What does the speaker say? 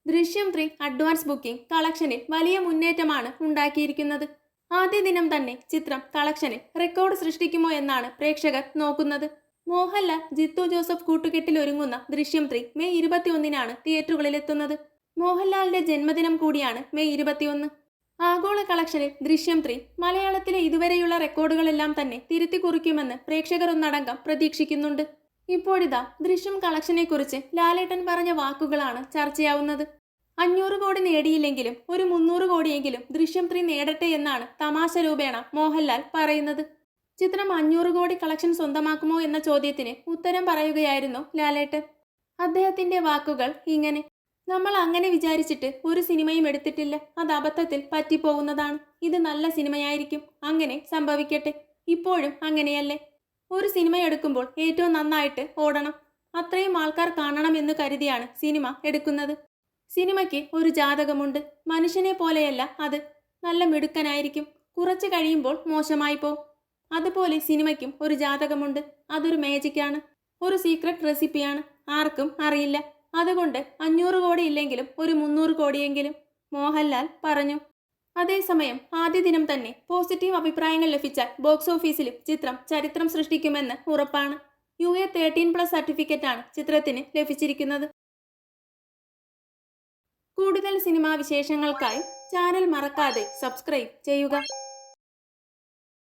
ദൃശ്യം 3 advance booking കളക്ഷനിൽ വലിയ മുന്നേറ്റമാണ് ഉണ്ടാക്കിയിരിക്കുന്നത്. ആദ്യ ദിനം തന്നെ ചിത്രം കളക്ഷനിൽ റെക്കോർഡ് സൃഷ്ടിക്കുമോ എന്നാണ് പ്രേക്ഷകർ നോക്കുന്നത്. മോഹൻലാൽ ജിത്തു ജോസഫ് കൂട്ടുകെട്ടിൽ ഒരുങ്ങുന്ന ദൃശ്യം 3 മെയ് 21-നാണ് തിയേറ്ററുകളിലെത്തുന്നത്. മോഹൻലാലിന്റെ ജന്മദിനം കൂടിയാണ് മെയ് 21. ആഗോള കളക്ഷനിൽ ദൃശ്യം 3 മലയാളത്തിലെ ഇതുവരെയുള്ള റെക്കോർഡുകളെല്ലാം തന്നെ തിരുത്തി കുറിക്കുമെന്ന് പ്രേക്ഷകർ ഒന്നടങ്കം പ്രതീക്ഷിക്കുന്നുണ്ട്. ഇപ്പോഴിതാ ദൃശ്യം കളക്ഷനെക്കുറിച്ച് ലാലേട്ടൻ പറഞ്ഞ വാക്കുകളാണ് ചർച്ചയാവുന്നത്. 500 കോടി നേടിയില്ലെങ്കിലും ഒരു 300 കോടിയെങ്കിലും ദൃശ്യം 3 നേടട്ടെ എന്നാണ് തമാശ രൂപേണ മോഹൻലാൽ പറയുന്നത്. ചിത്രം 500 കോടി കളക്ഷൻ സ്വന്തമാക്കുമോ എന്ന ചോദ്യത്തിന് ഉത്തരം പറയുകയായിരുന്നു ലാലേട്ടൻ. അദ്ദേഹത്തിന്റെ വാക്കുകൾ ഇങ്ങനെ: നമ്മൾ അങ്ങനെ വിചാരിച്ചിട്ട് ഒരു സിനിമയും എടുത്തിട്ടില്ല. അത് അബദ്ധത്തിൽ പറ്റിപ്പോകുന്നതാണ്. ഇത് നല്ല സിനിമയായിരിക്കും. അങ്ങനെ സംഭവിക്കട്ടെ. ഇപ്പോഴും അങ്ങനെയല്ലേ? ഒരു സിനിമ എടുക്കുമ്പോൾ ഏറ്റവും നന്നായിട്ട് ഓടണം, അത്രയും ആൾക്കാർ കാണണം എന്ന് കരുതിയാണ് സിനിമ എടുക്കുന്നത്. സിനിമയ്ക്ക് ഒരു ജാതകമുണ്ട്. മനുഷ്യനെ പോലെയല്ല അത്. നല്ല മിടുക്കനായിരിക്കും, കുറച്ച് കഴിയുമ്പോൾ മോശമായി പോവും. അതുപോലെ സിനിമയ്ക്കും ഒരു ജാതകമുണ്ട്. അതൊരു മാജിക്കാണ്, ഒരു സീക്രട്ട് റെസിപ്പിയാണ്. ആർക്കും അറിയില്ല. അതുകൊണ്ട് 500 കോടി ഇല്ലെങ്കിലും ഒരു 300 കോടിയെങ്കിലും, മോഹൻലാൽ പറഞ്ഞു. അതേസമയം ആദ്യ ദിനം തന്നെ പോസിറ്റീവ് അഭിപ്രായങ്ങൾ ലഭിച്ചാൽ ബോക്സ് ഓഫീസിലും ചിത്രം ചരിത്രം സൃഷ്ടിക്കുമെന്ന് ഉറപ്പാണ്. UA 13+ സർട്ടിഫിക്കറ്റാണ് ചിത്രത്തിന് ലഭിച്ചിരിക്കുന്നത്. കൂടുതൽ സിനിമാ വിശേഷങ്ങൾക്കായി ചാനൽ മറക്കാതെ സബ്സ്ക്രൈബ് ചെയ്യുക.